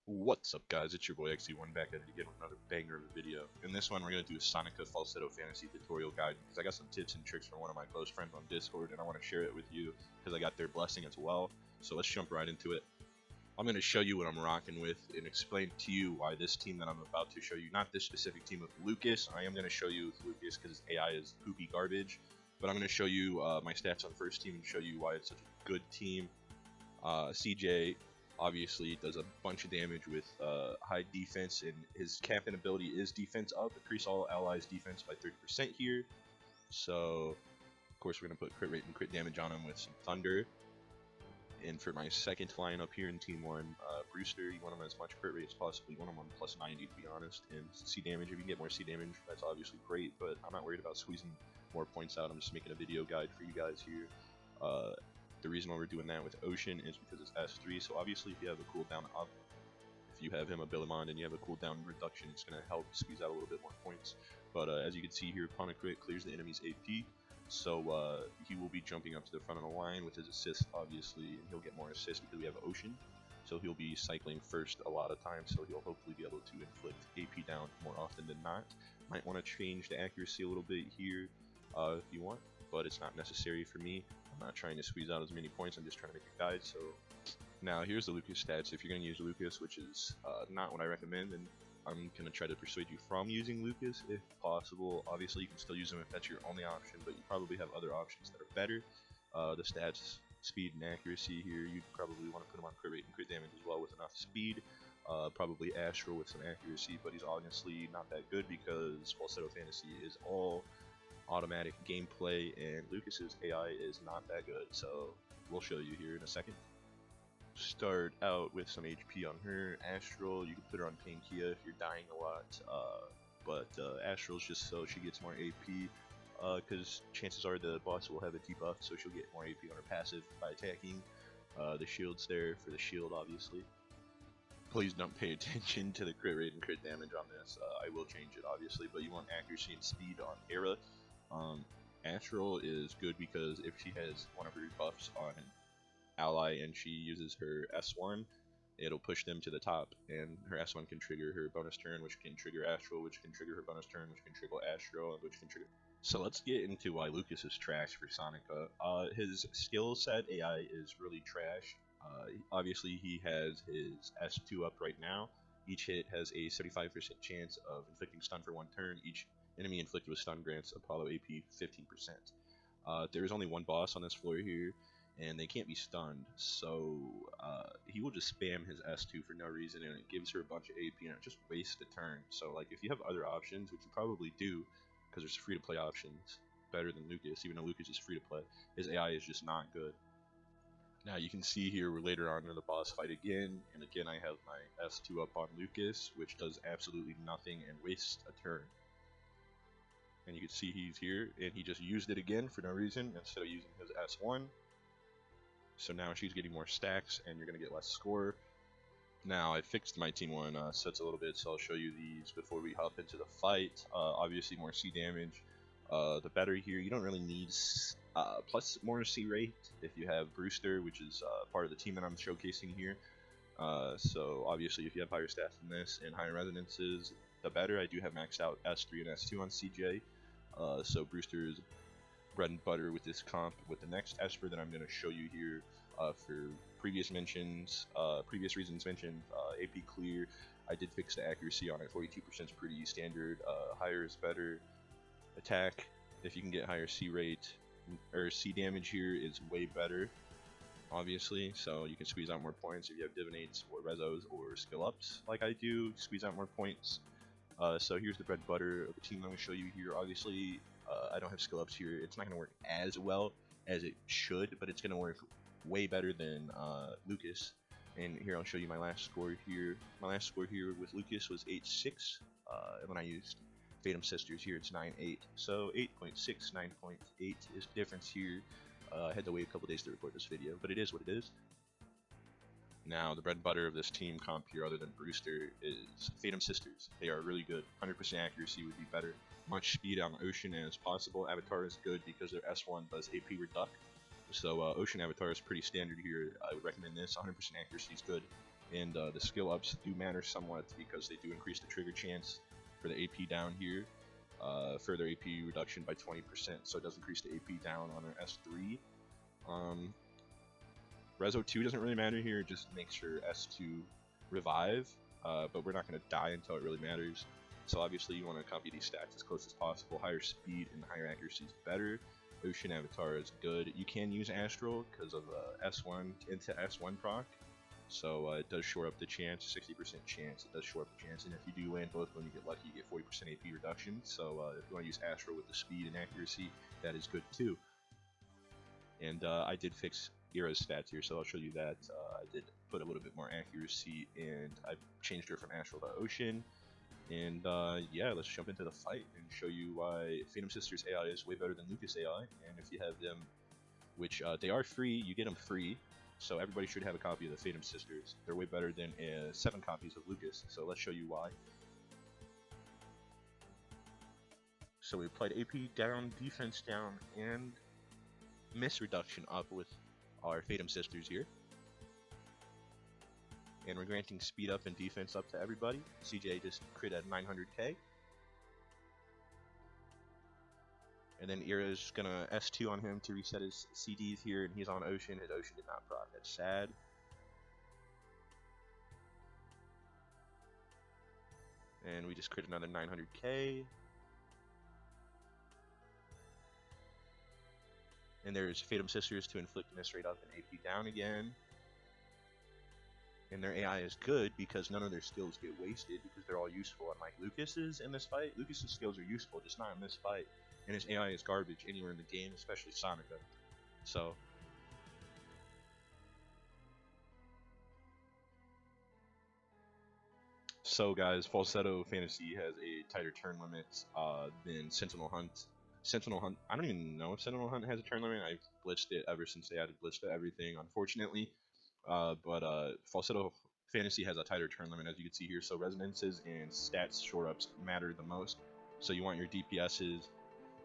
What's up, guys? It's your boy XE1 back at it again with another banger of a video. In this one, we're going to do a Sonica Falsetto Fantasy tutorial guide because I got some tips and tricks from one of my close friends on Discord and I want to share it with you because I got their blessing as well. So let's jump right into it. I'm going to show you what I'm rocking with and explain to you why this team that I'm about to show you, not this specific team with Lucas, I am going to show you with Lucas because his AI is poopy garbage, but I'm going to show you my stats on first team and show you why it's such a good team. CJ obviously does a bunch of damage with high defense, and his camping ability is defense up. Increase all allies defense by 30% here. So, of course, we're going to put crit rate and crit damage on him with some thunder. And for my second line up here in Team 1, Brewster, you want him as much crit rate as possible. You want him on plus 90 to be honest. And C damage, if you can get more C damage, that's obviously great, but I'm not worried about squeezing more points out. I'm just making a video guide for you guys here. The reason why we're doing that with Ocean is because it's S3, so obviously if you have a cooldown up, if you have him a Billimon and you have a cooldown reduction, it's going to help squeeze out a little bit more points. But as you can see here, upon a crit, clears the enemy's AP, so he will be jumping up to the front of the line with his assist, obviously, and he'll get more assists because we have Ocean. So he'll be cycling first a lot of times, so he'll hopefully be able to inflict AP down more often than not. Might want to change the accuracy a little bit here if you want, but it's not necessary for me. I'm not trying to squeeze out as many points, I'm just trying to make a guide. So now here's the Lucas stats. If you're going to use Lucas, which is not what I recommend, and I'm going to try to persuade you from using Lucas if possible. Obviously you can still use him if that's your only option, but you probably have other options that are better. The stats, speed and accuracy here, you'd probably want to put him on crit rate and crit damage as well with enough speed. Probably Astral with some accuracy, but he's honestly not that good because Falsetto Fantasy is all automatic gameplay and Lucas's AI is not that good, so we'll show you here in a second. Start out with some HP on her. Astral, you can put her on Pankia if you're dying a lot, but Astral's just so she gets more AP, because chances are the boss will have a debuff, so she'll get more AP on her passive by attacking. The shield's there for the shield, obviously. Please don't pay attention to the crit rate and crit damage on this. I will change it, obviously, but you want accuracy and speed on Era. Astral is good because if she has one of her buffs on an ally and she uses her S1, it'll push them to the top, and her S1 can trigger her bonus turn, which can trigger Astral, which can trigger her bonus turn, which can trigger Astral, and which can trigger. So let's get into why Lucas is trash for Sonica. His skill set AI is really trash. Obviously he has his S2 up right now. Each hit has a 75% chance of inflicting stun for one turn. Each enemy inflicted with stun grants Apollo AP 15%. There is only one boss on this floor here, and they can't be stunned, so he will just spam his S2 for no reason, and it gives her a bunch of AP, and it just wastes a turn. So like, if you have other options, which you probably do, because there's free-to-play options better than Lucas, even though Lucas is free-to-play, his AI is just not good. Now you can see here we're later on in the boss fight again, and again I have my S2 up on Lucas, which does absolutely nothing and wastes a turn. And you can see he's here, and he just used it again for no reason instead of using his S1. So now she's getting more stacks, and you're going to get less score. Now I fixed my Team 1 sets a little bit, so I'll show you these before we hop into the fight. Obviously more C damage, the better here. You don't really need plus more C rate if you have Brewster, which is part of the team that I'm showcasing here. So obviously if you have higher stats than this and higher resonances, the better. I do have maxed out S3 and S2 on CJ, so Brewster is bread and butter with this comp. With the next Esper that I'm going to show you here, for previous reasons mentioned, AP clear, I did fix the accuracy on it. 42% is pretty standard. Higher is better. Attack, if you can get higher C rate or C damage here, is way better, obviously, so you can squeeze out more points if you have Divinates or Rezos or skill ups like I do. Squeeze out more points. So here's the bread and butter of the team I'm going to show you here. Obviously I don't have skill ups here. It's not going to work as well as it should, but it's going to work way better than Lucas. And here I'll show you my last score here. My last score here with Lucas was 8.6, and when I used Fatum Sisters here, it's 9.8. So 8.6, 9.8 is the difference here. I had to wait a couple days to record this video, but it is what it is. Now, the bread and butter of this team comp here, other than Brewster, is Fatum Sisters. They are really good. 100% accuracy would be better. Much speed on Ocean as possible. Avatar is good because their S1 does AP reduct. So Ocean Avatar is pretty standard here. I would recommend this. 100% accuracy is good. and the skill ups do matter somewhat because they do increase the trigger chance for the AP down here. Further AP reduction by 20%, so it does increase the AP down on our S3. Rezo 2 doesn't really matter here, just make sure S2 revive, but we're not going to die until it really matters. So obviously you want to copy these stats as close as possible. Higher speed and higher accuracy is better. Ocean Avatar is good. You can use Astral because of S1 into S1 proc, so it does shore up the chance, 60% chance, it does shore up the chance, and if you do land both when you get lucky, you get 40% AP reduction, so if you want to use Astral with the speed and accuracy, that is good too. And I did fix Era's stats here, so I'll show you that. I did put a little bit more accuracy, and I changed her from Astral to Ocean. And yeah, let's jump into the fight and show you why Phantom Sisters AI is way better than Lucas AI. And if you have them, which they are free, you get them free. So everybody should have a copy of the Phantom Sisters. They're way better than 7 copies of Lucas. So let's show you why. So we applied AP down, defense down, and miss reduction up with our Phantom Sisters here. And we're granting speed up and defense up to everybody. CJ just crit at 900k. And then Era's gonna S2 on him to reset his CDs here, and he's on Ocean. His Ocean did not proc. That's sad. And we just crit another 900k. And there's Phantom Sisters to inflict miss rate up and AP down again. And their AI is good because none of their skills get wasted because they're all useful, unlike Lucas's in this fight. Lucas's skills are useful, just not in this fight. And his AI is garbage anywhere in the game, especially Sonica. So guys, Falsetto Fantasy has a tighter turn limit than Sentinel Hunt. Sentinel Hunt, I don't even know if Sentinel Hunt has a turn limit. I've blitzed it ever since they added blitz to everything, unfortunately. But Falsetto Fantasy has a tighter turn limit, as you can see here, so resonances and stats shore ups matter the most. So you want your DPSs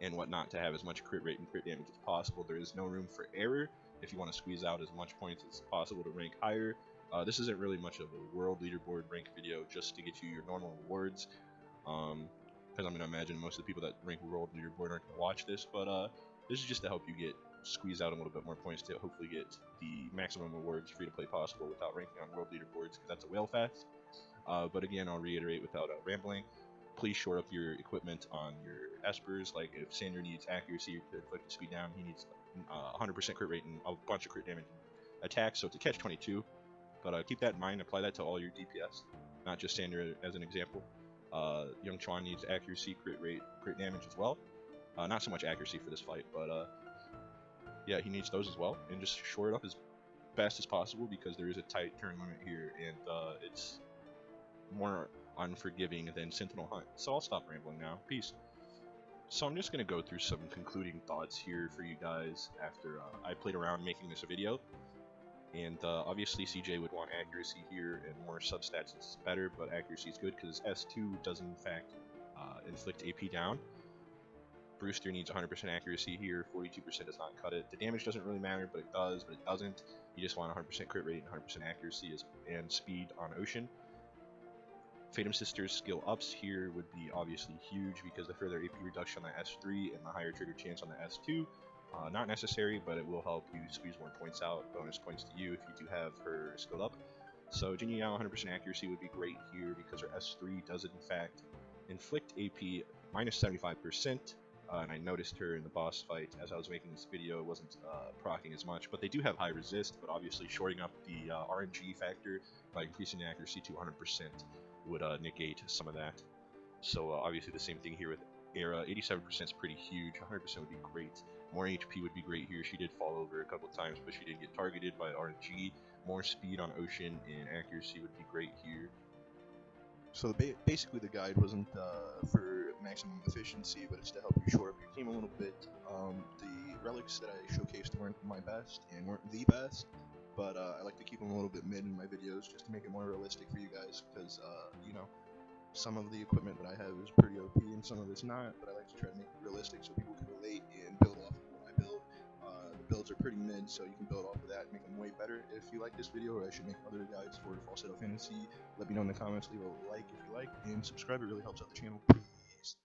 and whatnot to have as much crit rate and crit damage as possible. There is no room for error if you want to squeeze out as much points as possible to rank higher. This isn't really much of a world leaderboard rank video, just to get you your normal rewards. Because I'm going to imagine most of the people that rank world leaderboard aren't going to watch this, but this is just to help you get squeeze out a little bit more points to hopefully get the maximum rewards free to play possible without ranking on world leaderboards, because that's a whale fast. But again, I'll reiterate without rambling, please shore up your equipment on your espers. Like if Sander needs accuracy to inflict the speed down, he needs 100% crit rate and a bunch of crit damage and attack, so it's a catch 22. But keep that in mind, apply that to all your DPS, not just Sander as an example. Young Chuan needs accuracy, crit rate, crit damage as well. Not so much accuracy for this fight, but yeah, he needs those as well, and just shore it up as fast as possible because there is a tight turn limit here, and it's more unforgiving than Sentinel Hunt. So I'll stop rambling now. Peace. So I'm just going to go through some concluding thoughts here for you guys after I played around making this video. And obviously CJ would want accuracy here, and more substats is better, but accuracy is good because S2 does in fact inflict AP down. Brewster needs 100% accuracy here, 42% does not cut it. The damage doesn't really matter, but it does, but it doesn't. You just want 100% crit rate and 100% accuracy and speed on Ocean. Phantom Sisters skill ups here would be obviously huge because the further AP reduction on the S3 and the higher trigger chance on the S2. Not necessary, but it will help you squeeze more points out, bonus points to you if you do have her skill up. So Jinyu Yao 100% accuracy would be great here because her S3 does in fact inflict AP minus 75%. And I noticed her in the boss fight as I was making this video. It wasn't proccing as much, but they do have high resist, but obviously shorting up the RNG factor by increasing the accuracy to 100% would negate some of that. So obviously the same thing here with Era. 87% is pretty huge, 100% would be great. More HP would be great here. She did fall over a couple times, but she did get targeted by RNG. More speed on Ocean and accuracy would be great here. So basically the guide wasn't for maximum efficiency, but it's to help you shore up your team a little bit. The relics that I showcased weren't my best and weren't the best, but I like to keep them a little bit mid in my videos just to make it more realistic for you guys, because you know, some of the equipment that I have is pretty OP and some of it's not, but I like to try to make it realistic so people can relate and build off of what I build. The builds are pretty mid, so you can build off of that and make them way better. If you like this video, or I should make other guides for Falsetto Fantasy, let me know in the comments. Leave a like if you like, and subscribe. It really helps out the channel. Peace.